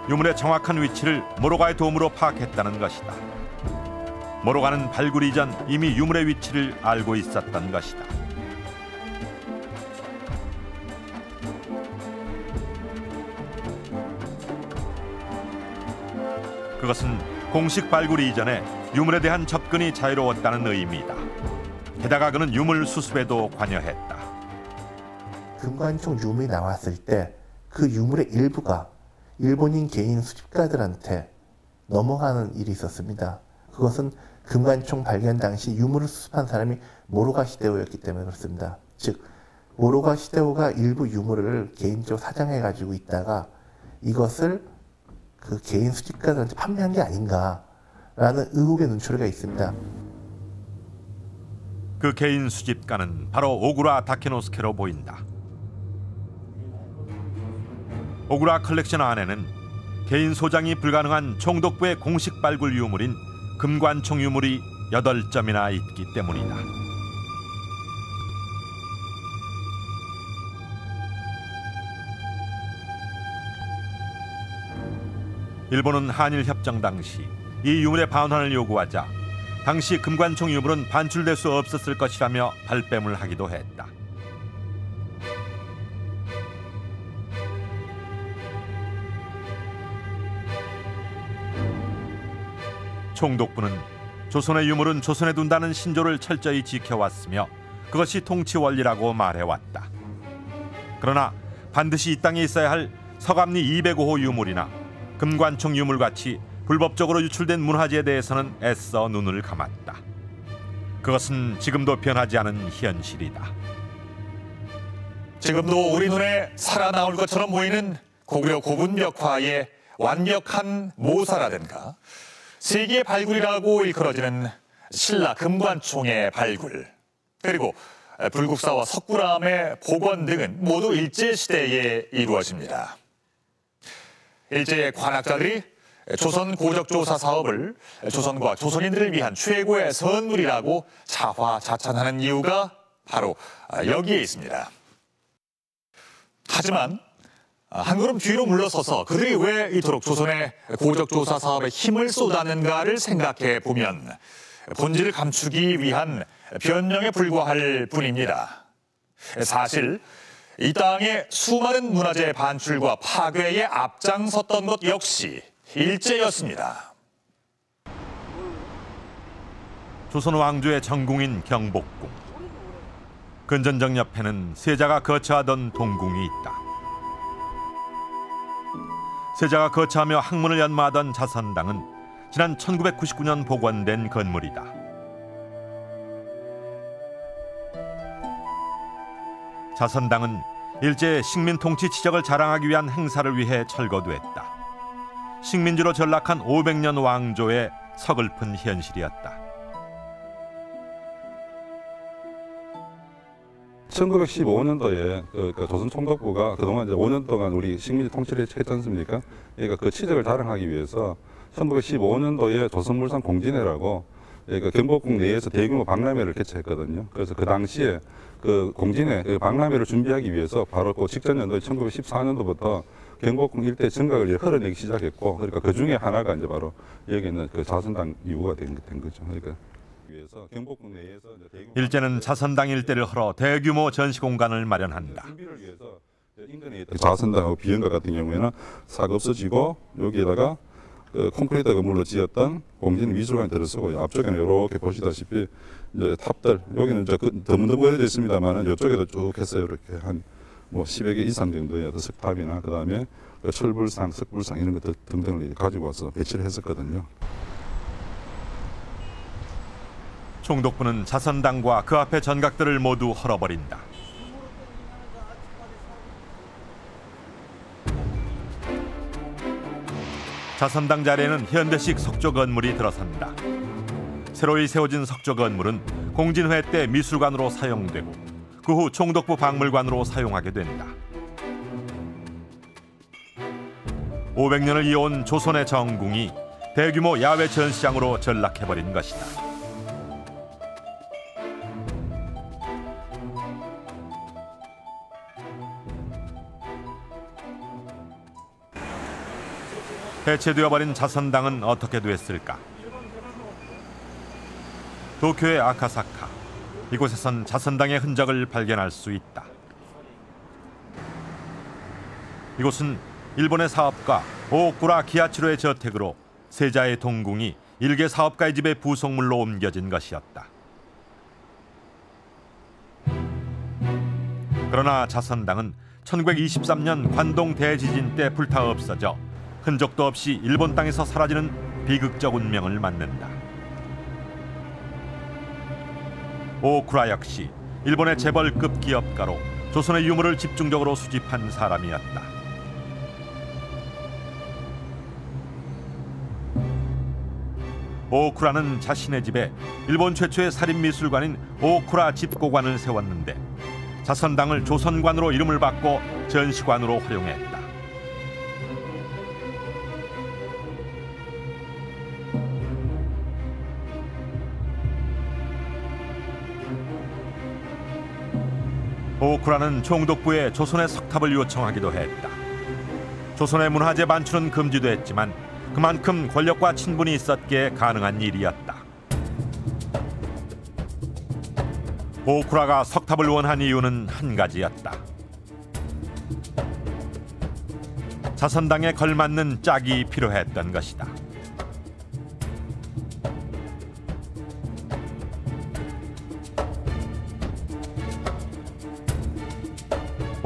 유물의 정확한 위치를 모로가의 도움으로 파악했다는 것이다. 모로가는 발굴 이전 이미 유물의 위치를 알고 있었던 것이다. 그것은 공식 발굴 이전에 유물에 대한 접근이 자유로웠다는 의미다. 게다가 그는 유물 수습에도 관여했다. 금관총 유물이 나왔을 때 그 유물의 일부가 일본인 개인 수집가들한테 넘어가는 일이 있었습니다. 그것은 금관총 발견 당시 유물을 수습한 사람이 모로가 히데오였기 때문에 그렇습니다. 즉 모로가 히데오가 일부 유물을 개인적으로 사장해 가지고 있다가 이것을 그 개인 수집가들한테 판매한 게 아닌가라는 의혹의 눈초리가 있습니다. 그 개인 수집가는 바로 오구라 다케노스케로 보인다. 오구라 컬렉션 안에는 개인 소장이 불가능한 총독부의 공식 발굴 유물인 금관총 유물이 8점이나 있기 때문이다. 일본은 한일협정 당시 이 유물의 반환을 요구하자 당시 금관총 유물은 반출될 수 없었을 것이라며 발뺌을 하기도 했다. 총독부는 조선의 유물은 조선에 둔다는 신조를 철저히 지켜왔으며 그것이 통치 원리라고 말해왔다. 그러나 반드시 이 땅에 있어야 할 서감리 205호 유물이나 금관총 유물같이 불법적으로 유출된 문화재에 대해서는 애써 눈을 감았다. 그것은 지금도 변하지 않은 현실이다. 지금도 우리 눈에 살아나올 것처럼 보이는 고구려 고분 벽화의 완벽한 모사라든가 세계의 발굴이라고 일컬어지는 신라 금관총의 발굴, 그리고 불국사와 석굴암의 복원 등은 모두 일제시대에 이루어집니다. 일제의 관학자들이 조선 고적조사 사업을 조선과 조선인들을 위한 최고의 선물이라고 자화자찬하는 이유가 바로 여기에 있습니다. 하지만 한 걸음 뒤로 물러서서 그들이 왜 이토록 조선의 고적조사 사업에 힘을 쏟았는가를 생각해 보면 본질을 감추기 위한 변명에 불과할 뿐입니다. 사실 이 땅의 수많은 문화재 반출과 파괴에 앞장섰던 것 역시 일제였습니다. 조선 왕조의 정궁인 경복궁. 근전정 옆에는 세자가 거처하던 동궁이 있다. 세자가 거처하며 학문을 연마하던 자선당은 지난 1999년 복원된 건물이다. 자선당은 일제 식민 통치 치적을 자랑하기 위한 행사를 위해 철거됐다. 식민지로 전락한 500년 왕조의 서글픈 현실이었다. 1915년도에 조선 총독부가 그동안 이제 5년 동안 우리 식민지 통치를 했지 않습니까? 그러니까 그 치적을 자랑하기 위해서 1915년도에 조선물산 공진회라고 경복궁 내에서 대규모 박람회를 개최했거든요. 그래서 그 당시에 그 공진회, 그 박람회를 준비하기 위해서 바로 그 직전 연도 1914년도부터 경복궁 일대 정각을 흘러내기 시작했고, 그러니까 그 중에 하나가 이제 바로 여기 있는 그 자선당 이후가 된 거죠. 그러니까. 일제는 자선당 일대를 헐어 대규모 전시 공간을 마련한다. 자선당하고 비연각 같은 경우에는 싹 없어지고 여기에다가 그 콘크리트 건물로 지었던 공진 미술관이 들어서고 앞쪽에는 이렇게 보시다시피 이제 탑들 여기는 이제 드문드문해져 있습니다만은 이쪽에도 쭉 했어요. 이렇게 한 뭐 10여 개 이상 정도의 석탑이나 그 다음에 철불상, 석불상 이런 것들 등등을 가지고 와서 배치를 했었거든요. 총독부는 자선당과 그 앞의 전각들을 모두 헐어버린다. 자선당 자리에는 현대식 석조 건물이 들어선다. 새로이 세워진 석조 건물은 공진회 때 미술관으로 사용되고 그 후 총독부 박물관으로 사용하게 된다. 500년을 이어온 조선의 정궁이 대규모 야외 전시장으로 전락해버린 것이다. 해체되어버린 자선당은 어떻게 됐을까? 도쿄의 아카사카, 이곳에선 자선당의 흔적을 발견할 수 있다. 이곳은 일본의 사업가 오쿠라 기야치로의 저택으로 세자의 동궁이 일개 사업가의 집의 부속물로 옮겨진 것이었다. 그러나 자선당은 1923년 관동 대지진 때 불타 없어져 흔적도 없이 일본 땅에서 사라지는 비극적 운명을 맞는다. 오쿠라 역시 일본의 재벌급 기업가로 조선의 유물을 집중적으로 수집한 사람이었다. 오쿠라는 자신의 집에 일본 최초의 살인미술관인 오쿠라 집고관을 세웠는데 자선당을 조선관으로 이름을 바꿔 전시관으로 활용했다. 오쿠라는 총독부에 조선의 석탑을 요청하기도 했다. 조선의 문화재 반출은 금지됐지만 그만큼 권력과 친분이 있었기에 가능한 일이었다. 오쿠라가 석탑을 원한 이유는 한 가지였다. 자선당에 걸맞는 짝이 필요했던 것이다.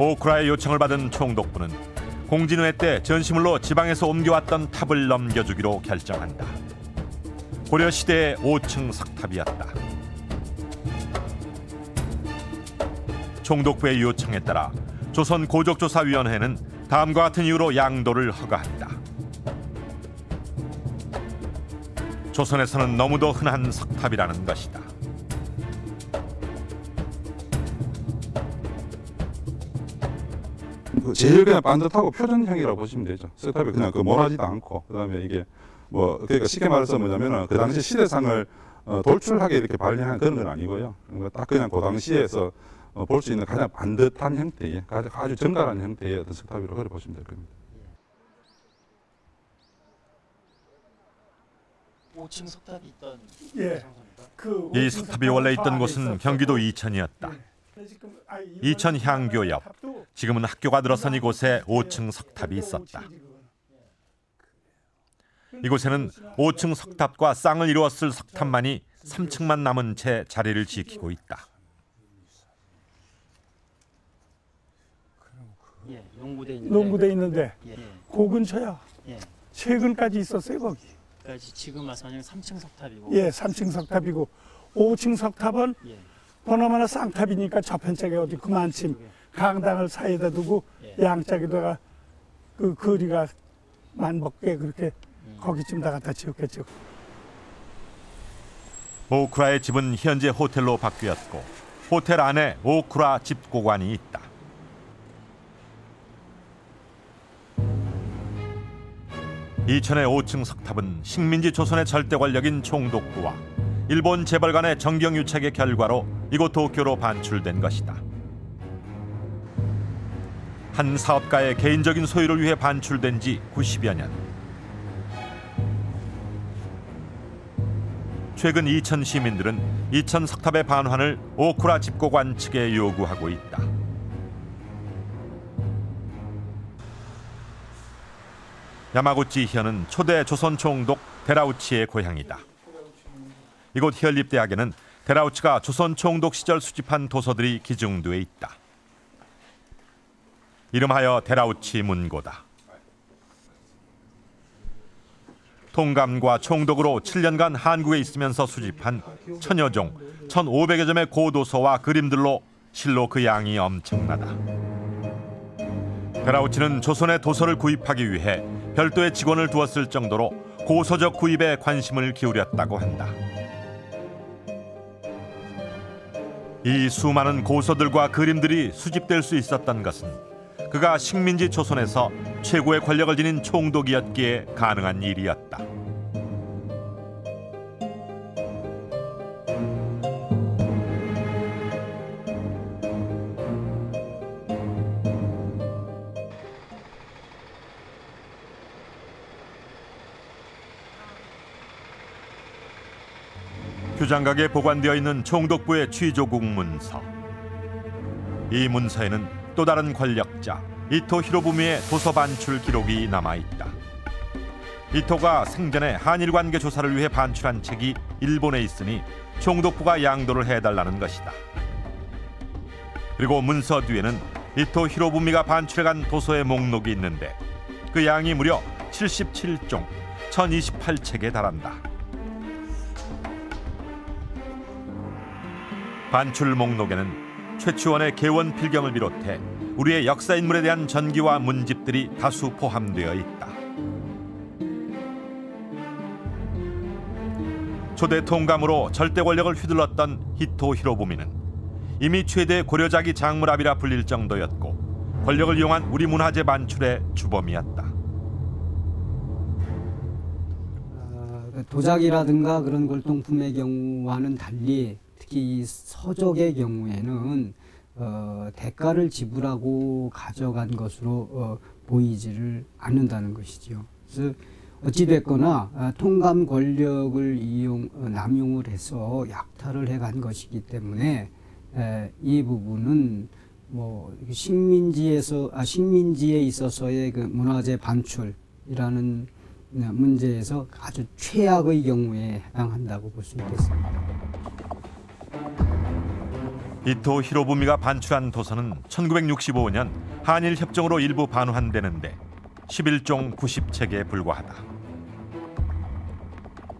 오쿠라의 요청을 받은 총독부는 공진회 때 전시물로 지방에서 옮겨왔던 탑을 넘겨주기로 결정한다. 고려 시대의 5층 석탑이었다. 총독부의 요청에 따라 조선 고족조사위원회는 다음과 같은 이유로 양도를 허가한다. 조선에서는 너무도 흔한 석탑이라는 것이다. 제일 그냥 반듯하고 표준형이라고 보시면 되죠. 석탑이 그냥 그 몰하지도 않고, 그다음에 이게 뭐 그러니까 쉽게 말해서 뭐냐면은 그 당시 시대상을 돌출하게 이렇게 발견한 그런 건 아니고요. 그러니까 딱 그냥 그 당시에서 볼 수 있는 가장 반듯한 형태의 아주 정갈한 형태의 어떤 석탑이라고 그렇게 보시면 될 겁니다. 5층 석탑이 있던 이 석탑이 원래 있던 곳은 경기도 이천이었다. 이천 향교 옆, 지금은 학교가 들어선 이곳에 5층 석탑이 있었다. 이곳에는 5층 석탑과 쌍을 이루었을 석탑만이 3층만 남은 채 자리를 지키고 있다. 예, 농구대 있는데 그 근처야. 최근까지 있었어요 거기. 그러니까 지금 말씀하신 3층 석탑이고. 예, 3층 석탑이고 5층 석탑은 보나마나 쌍탑이니까 저편짝에 어디 그만침 강당을 사이에다 두고 양짝에다가 그 거리가 만복게 그렇게 거기쯤 다 갖다 지었겠죠. 오쿠라의 집은 현재 호텔로 바뀌었고 호텔 안에 오쿠라 집고관이 있다. 이천의 5층 석탑은 식민지 조선의 절대 권력인 총독부와 일본 재벌 간의 정경유착의 결과로 이곳 도쿄로 반출된 것이다. 한 사업가의 개인적인 소유를 위해 반출된 지 90여 년. 최근 이천 시민들은 이천 석탑의 반환을 오쿠라 집고관 측에 요구하고 있다. 야마구치현은 초대 조선 총독 데라우치의 고향이다. 이곳 현립대학에는 데라우치가 조선 총독 시절 수집한 도서들이 기증돼 있다. 이름하여 데라우치 문고다. 통감과 총독으로 7년간 한국에 있으면서 수집한 천여 종, 1,500여 점의 고도서와 그림들로 실로 그 양이 엄청나다. 데라우치는 조선의 도서를 구입하기 위해 별도의 직원을 두었을 정도로 고서적 구입에 관심을 기울였다고 한다. 이 수많은 고서들과 그림들이 수집될 수 있었던 것은 그가 식민지 조선에서 최고의 권력을 지닌 총독이었기에 가능한 일이었다. 규장각에 보관되어 있는 총독부의 취조국 문서. 이 문서에는 또 다른 권력자 이토 히로부미의 도서 반출 기록이 남아있다. 이토가 생전에 한일 관계 조사를 위해 반출한 책이 일본에 있으니 총독부가 양도를 해달라는 것이다. 그리고 문서 뒤에는 이토 히로부미가 반출해간 도서의 목록이 있는데 그 양이 무려 77종, 1028책에 달한다. 반출 목록에는 최치원의 개원 필경을 비롯해 우리의 역사 인물에 대한 전기와 문집들이 다수 포함되어 있다. 초대 통감으로 절대 권력을 휘둘렀던 이토 히로부미는 이미 최대 고려자기 장물압이라 불릴 정도였고 권력을 이용한 우리 문화재 반출의 주범이었다. 도자기라든가 그런 골동품의 경우와는 달리 특히 이 서적의 경우에는 대가를 지불하고 가져간 것으로 보이지를 않는다는 것이죠. 그래서 어찌됐거나 통감 권력을 남용을 해서 약탈을 해간 것이기 때문에 이 부분은 뭐 식민지에 있어서의 그 문화재 반출이라는 문제에서 아주 최악의 경우에 해당한다고 볼 수 있겠습니다. 이토 히로부미가 반출한 도서는 1965년 한일 협정으로 일부 반환되는데 11종 90책에 불과하다.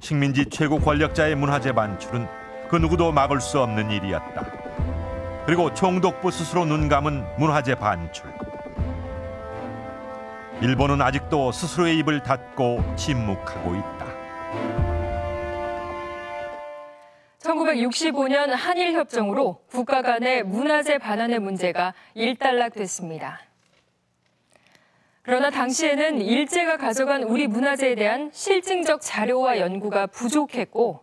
식민지 최고 권력자의 문화재 반출은 그 누구도 막을 수 없는 일이었다. 그리고 총독부 스스로 눈 감은 문화재 반출. 일본은 아직도 스스로의 입을 닫고 침묵하고 있다. 1965년 한일협정으로 국가 간의 문화재 반환의 문제가 일단락됐습니다. 그러나 당시에는 일제가 가져간 우리 문화재에 대한 실증적 자료와 연구가 부족했고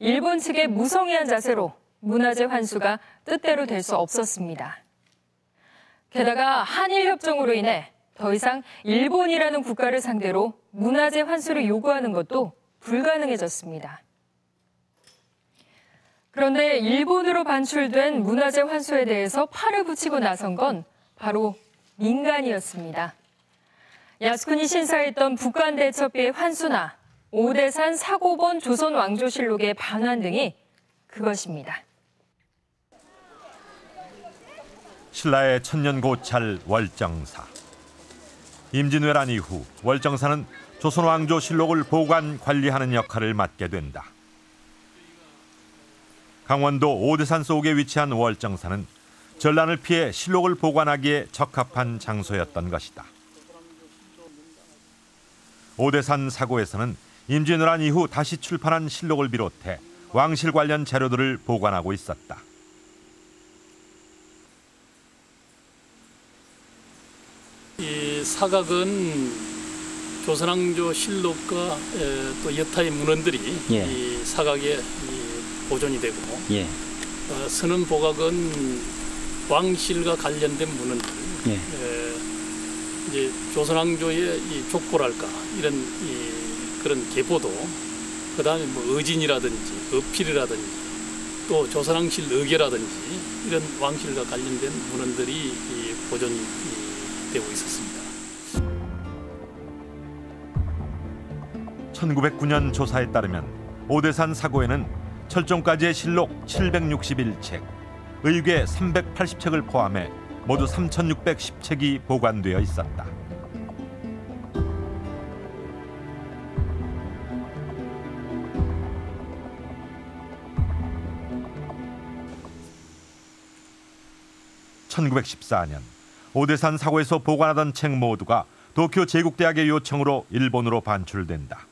일본 측의 무성의한 자세로 문화재 환수가 뜻대로 될 수 없었습니다. 게다가 한일협정으로 인해 더 이상 일본이라는 국가를 상대로 문화재 환수를 요구하는 것도 불가능해졌습니다. 그런데 일본으로 반출된 문화재 환수에 대해서 팔을 붙이고 나선 건 바로 민간이었습니다. 야스쿠니 신사했던 북한대첩비의 환수나 오대산 사고본 조선왕조실록의 반환 등이 그것입니다. 신라의 천년고찰 월정사. 임진왜란 이후 월정사는 조선왕조실록을 보관 관리하는 역할을 맡게 된다. 강원도 오대산 속에 위치한 월정사는 전란을 피해 실록을 보관하기에 적합한 장소였던 것이다. 오대산 사고에서는 임진왜란 이후 다시 출판한 실록을 비롯해 왕실 관련 자료들을 보관하고 있었다. 이 사각은 조선왕조 실록과 또 여타의 문헌들이 이 사각에 보존이 되고 선원보각은 왕실과 관련된 문헌들, 이제 조선왕조의 이 족보랄까 이런 그런 계보도, 그다음에 뭐 의진이라든지 어필이라든지 또 조선왕실 의계라든지 이런 왕실과 관련된 문헌들이 보존이 되고 있었습니다. 1909년 조사에 따르면 오대산 사고에는 철종까지의 실록 761책, 의궤 380책을 포함해 모두 3,610책이 보관되어 있었다. (1914년) 오대산 사고에서 보관하던 책 모두가 도쿄 제국대학의 요청으로 일본으로 반출된다.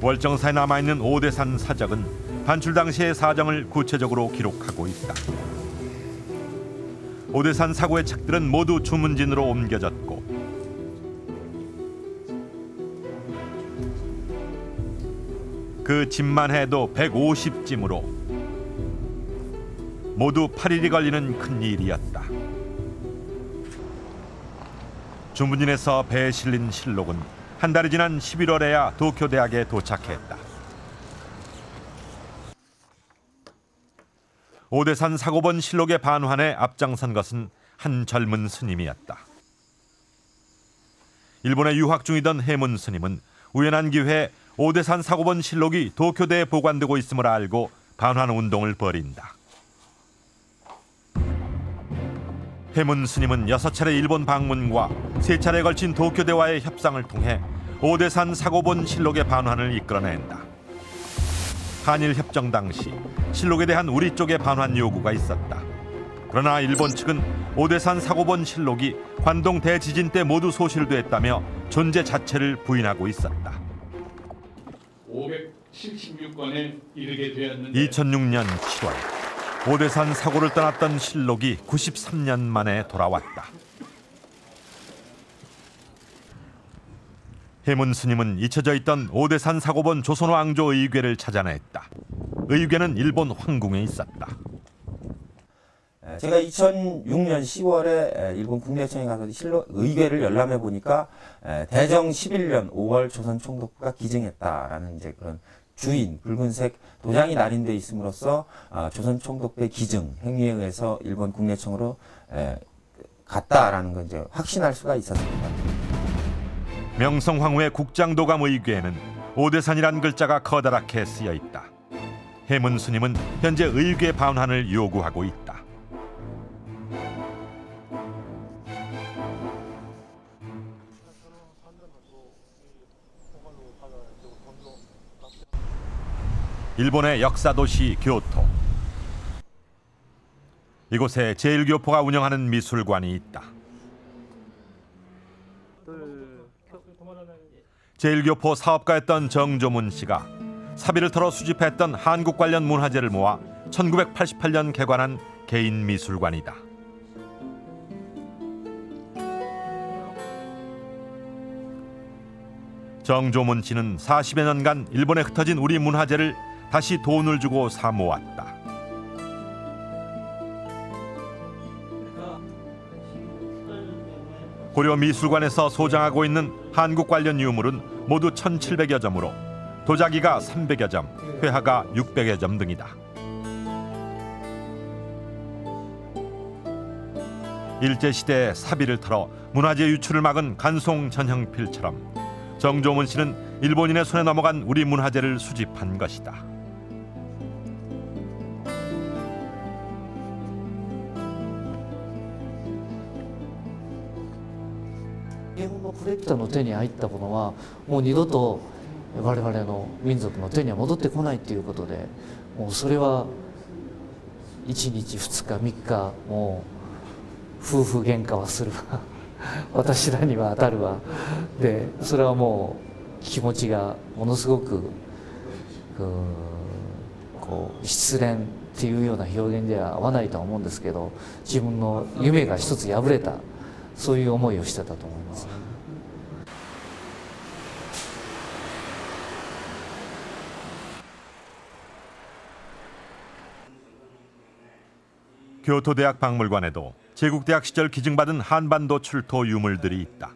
월정사에 남아있는 오대산 사적은 반출 당시의 사정을 구체적으로 기록하고 있다. 오대산 사고의 책들은 모두 주문진으로 옮겨졌고 그 짐만 해도 150짐으로 모두 8일이 걸리는 큰일이었다. 주문진에서 배에 실린 실록은 한 달이 지난 11월에야 도쿄대학에 도착했다. 오대산 사고본 실록의 반환에 앞장선 것은 한 젊은 스님이었다. 일본에 유학 중이던 해문 스님은 우연한 기회에 오대산 사고본 실록이 도쿄대에 보관되고 있음을 알고 반환 운동을 벌인다. 해문 스님은 6차례 일본 방문과 3차례에 걸친 도쿄대와의 협상을 통해 오대산 사고본 실록의 반환을 이끌어낸다. 한일 협정 당시 실록에 대한 우리 쪽의 반환 요구가 있었다. 그러나 일본 측은 오대산 사고본 실록이 관동 대지진 때 모두 소실됐다며 존재 자체를 부인하고 있었다. 576건에 이르게 되었는데 2006년 7월 오대산 사고를 떠났던 실록이 93년 만에 돌아왔다. 해문 스님은 잊혀져 있던 오대산 사고본 조선왕조 의궤를 찾아냈다. 의궤는 일본 황궁에 있었다. 제가 2006년 10월에 일본 국내청에 가서 실록 의궤를 열람해 보니까 대정 11년 5월 조선 총독부가 기증했다라는 이제 그런 주인 붉은색 도장이 날인돼 있음으로써 조선 총독부의 기증 행위에 의해서 일본 국내청으로 갔다라는 걸 이제 확신할 수가 있었습니다. 명성황후의 국장도감 의궤에는 오대산이란 글자가 커다랗게 쓰여 있다. 해문 스님은 현재 의궤 반환을 요구하고 있다. 일본의 역사 도시 교토. 이곳에 제1교포가 운영하는 미술관이 있다. 제1교포 사업가였던 정조문 씨가 사비를 털어 수집했던 한국 관련 문화재를 모아 1988년 개관한 개인 미술관이다. 정조문 씨는 40여 년간 일본에 흩어진 우리 문화재를 다시 돈을 주고 사 모았다. 고려 미술관에서 소장하고 있는 한국 관련 유물은 모두 1,700여 점으로 도자기가 300여 점, 회화가 600여 점 등이다. 일제시대에 사비를 털어 문화재 유출을 막은 간송 전형필처럼 정조문 씨는 일본인의 손에 넘어간 우리 문화재를 수집한 것이다. 日本のコレクターの手に入ったものはもう二度と我々の民族の手には戻ってこないということで、もうそれは1日2日3日もう夫婦喧嘩はするわ私らには当たるわで、それはもう気持ちがものすごくこう失恋っていうような表現では合わないとは思うんですけど、自分の夢が一つ破れた、そういう思いをしてたと思います。교토대학 박물관에도 제국대학 시절 기증받은 한반도 출토 유물들이 있다.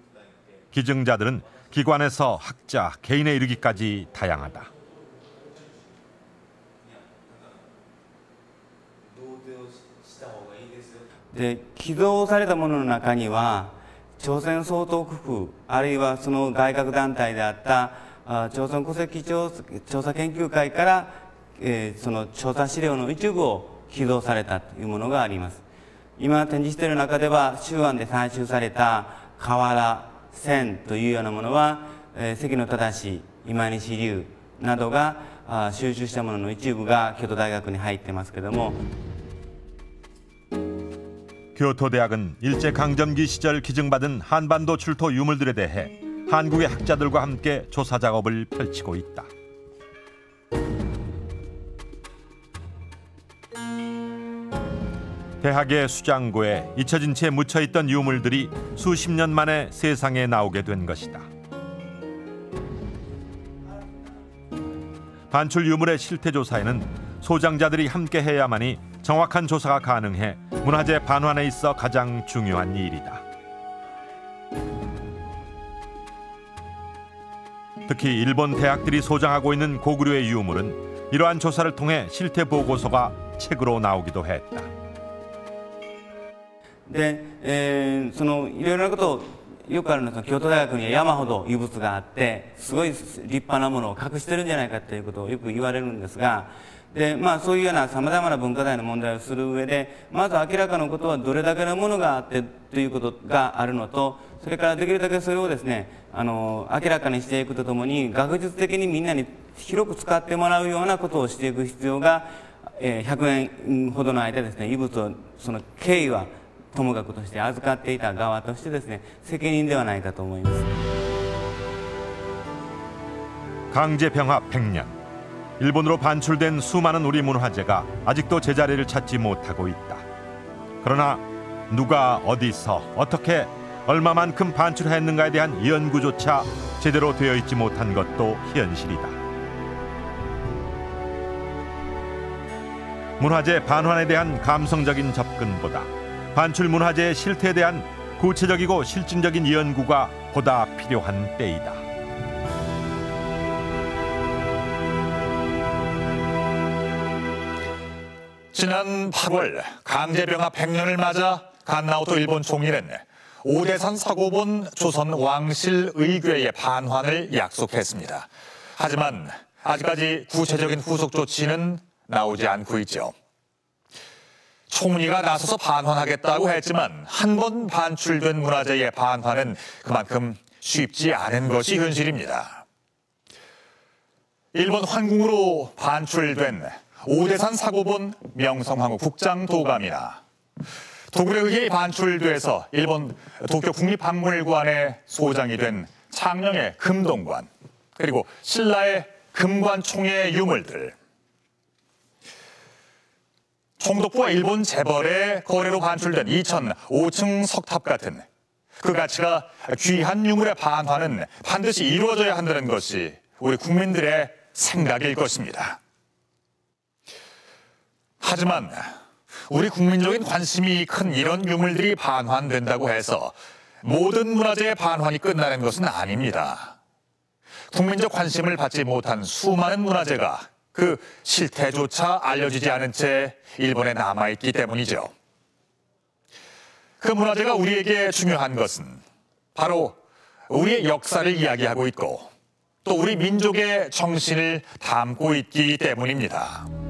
기증자들은 기관에서 학자, 개인에 이르기까지 다양하다. で寄贈されたものの中には朝鮮総督府あるいはその外郭団体であった朝鮮戸籍調査研究会から、その調査資料の一部を寄贈されたというものがあります。今展示している中では周安で採集された瓦、線というようなものは、関野正、今西龍などが収集したものの一部が京都大学に入ってますけども。 교토대학은 일제강점기 시절 기증받은 한반도 출토 유물들에 대해 한국의 학자들과 함께 조사 작업을 펼치고 있다. 대학의 수장고에 잊혀진 채 묻혀있던 유물들이 수십 년 만에 세상에 나오게 된 것이다. 반출 유물의 실태 조사에는 소장자들이 함께 해야만이 정확한 조사가 가능해 문화재 반환에 있어 가장 중요한 일이다. 특히 일본 대학들이 소장하고 있는 고구려의 유물은 이러한 조사를 통해 실태 보고서가 책으로 나오기도 했다. で、そのいろいろなことをよくあるのは京都大学には山ほど遺物があってすごい立派なものを隠してるんじゃないかということをよく言われるんですが。 でそういうようなさまざまな文化財の問題をする上でまず明らかなことはどれだけのものがあってということがあるのとそれからできるだけそれをですね明らかにしていくとともに学術的にみんなに広く使ってもらうようなことをしていく必要が、100年ほどの間ですね遺物をその経緯はともかくとして預かっていた側としてですね責任ではないかと思います。 강제병합 100년. 일본으로 반출된 수많은 우리 문화재가 아직도 제자리를 찾지 못하고 있다. 그러나 누가 어디서 어떻게 얼마만큼 반출했는가에 대한 연구조차 제대로 되어 있지 못한 것도 현실이다. 문화재 반환에 대한 감성적인 접근보다 반출 문화재의 실태에 대한 구체적이고 실증적인 연구가 보다 필요한 때이다. 지난 8월 강제병합 100년을 맞아 간나오토 일본 총리는 오대산 사고본 조선 왕실 의궤의 반환을 약속했습니다. 하지만 아직까지 구체적인 후속 조치는 나오지 않고 있죠. 총리가 나서서 반환하겠다고 했지만 한 번 반출된 문화재의 반환은 그만큼 쉽지 않은 것이 현실입니다. 일본 황궁으로 반출된 오대산 사고본 명성황후 국장도감이나 도굴에 의해 반출돼서 일본 도쿄 국립박물관의 소장이 된 창녕의 금동관, 그리고 신라의 금관총의 유물들, 총독부와 일본 재벌의 거래로 반출된 2005층 석탑 같은 그 가치가 귀한 유물의 반환은 반드시 이루어져야 한다는 것이 우리 국민들의 생각일 것입니다. 하지만 우리 국민적인 관심이 큰 이런 유물들이 반환된다고 해서 모든 문화재의 반환이 끝나는 것은 아닙니다. 국민적 관심을 받지 못한 수많은 문화재가 그 실태조차 알려지지 않은 채 일본에 남아있기 때문이죠. 그 문화재가 우리에게 중요한 것은 바로 우리의 역사를 이야기하고 있고 또 우리 민족의 정신을 담고 있기 때문입니다.